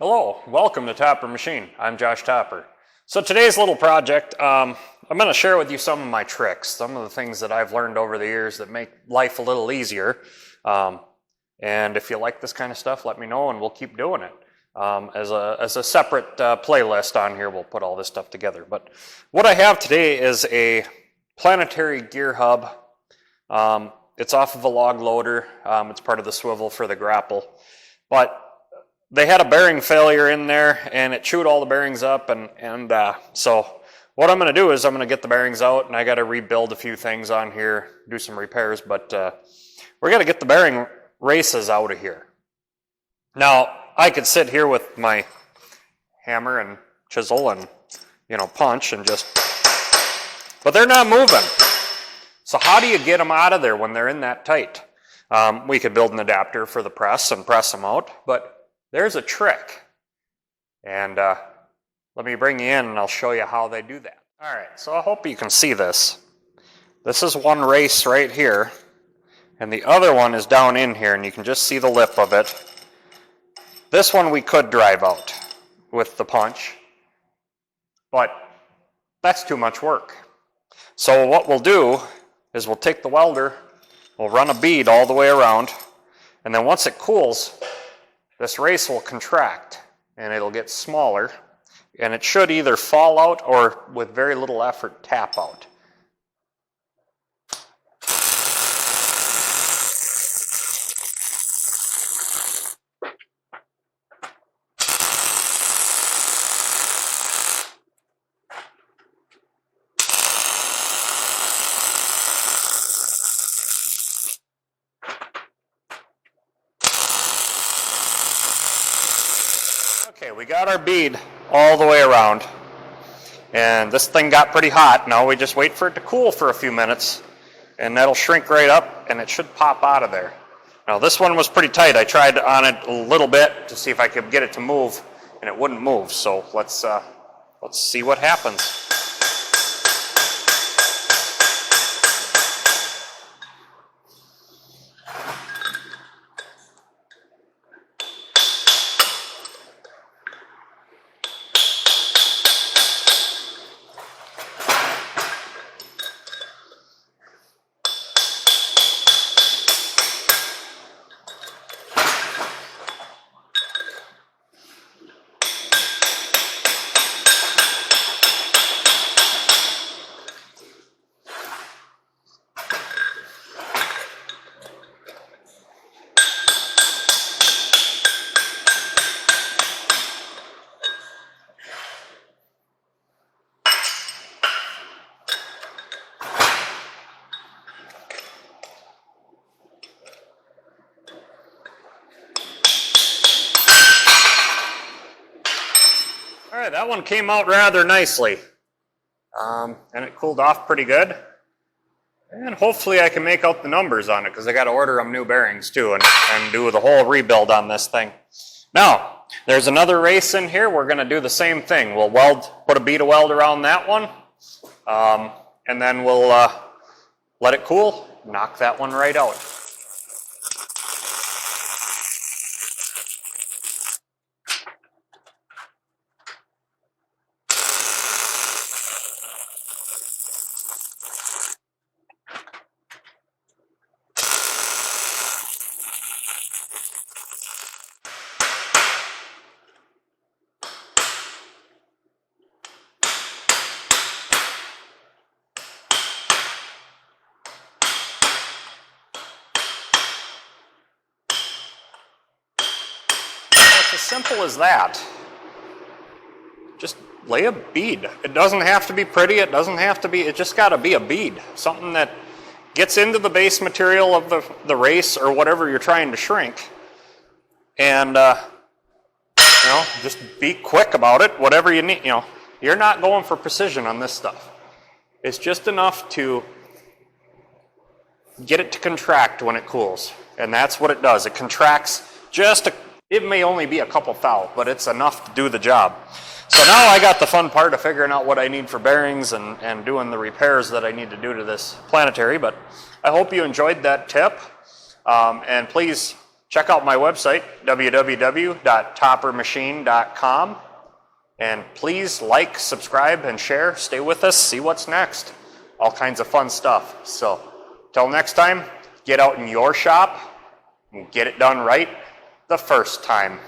Hello, welcome to Topper Machine. I'm Josh Topper. So today's little project, I'm going to share with you some of my tricks, some of the things that I've learned over the years that make life a little easier. And if you like this kind of stuff, let me know and we'll keep doing it. As a separate playlist on here, we'll put all this stuff together. But what I have today is a planetary gear hub. It's off of a log loader. It's part of the swivel for the grapple. But they had a bearing failure in there and it chewed all the bearings up, and so what I'm going to do is I'm going to get the bearings out, and I got to rebuild a few things on here, do some repairs, but we're going to get the bearing races out of here. Now, I could sit here with my hammer and chisel and, punch and just, but they're not moving. So how do you get them out of there when they're in that tight? We could build an adapter for the press and press them out, but there's a trick, and let me bring you in and I'll show you how they do that. All right, so I hope you can see this. This is one race right here, and the other one is down in here, and you can just see the lip of it. This one we could drive out with the punch, but that's too much work. So what we'll do is we'll take the welder, we'll run a bead all the way around, and then once it cools, this race will contract and it'll get smaller, and it should either fall out or with very little effort tap out. Okay, we got our bead all the way around, and this thing got pretty hot. Now we just wait for it to cool for a few minutes, and that'll shrink right up, and it should pop out of there. Now this one was pretty tight. I tried on it a little bit to see if I could get it to move, and it wouldn't move. So let's see what happens. All right, that one came out rather nicely, and it cooled off pretty good. And hopefully I can make out the numbers on it, because I got to order them new bearings too, and do the whole rebuild on this thing. Now, there's another race in here. We're going to do the same thing. We'll put a bead of weld around that one, and then we'll let it cool, knock that one right out. It's as simple as that. Just lay a bead. It doesn't have to be pretty, it doesn't have to be, it just got to be a bead. Something that gets into the base material of the race or whatever you're trying to shrink. And, just be quick about it, whatever you need. You're not going for precision on this stuff. It's just enough to get it to contract when it cools. And that's what it does. It contracts it may only be a couple thou, but it's enough to do the job. So now I got the fun part of figuring out what I need for bearings and doing the repairs that I need to do to this planetary. But I hope you enjoyed that tip. And please check out my website, www.toppermachine.com. And please like, subscribe, and share. Stay with us, see what's next. All kinds of fun stuff. So, till next time, get out in your shop and get it done right the first time.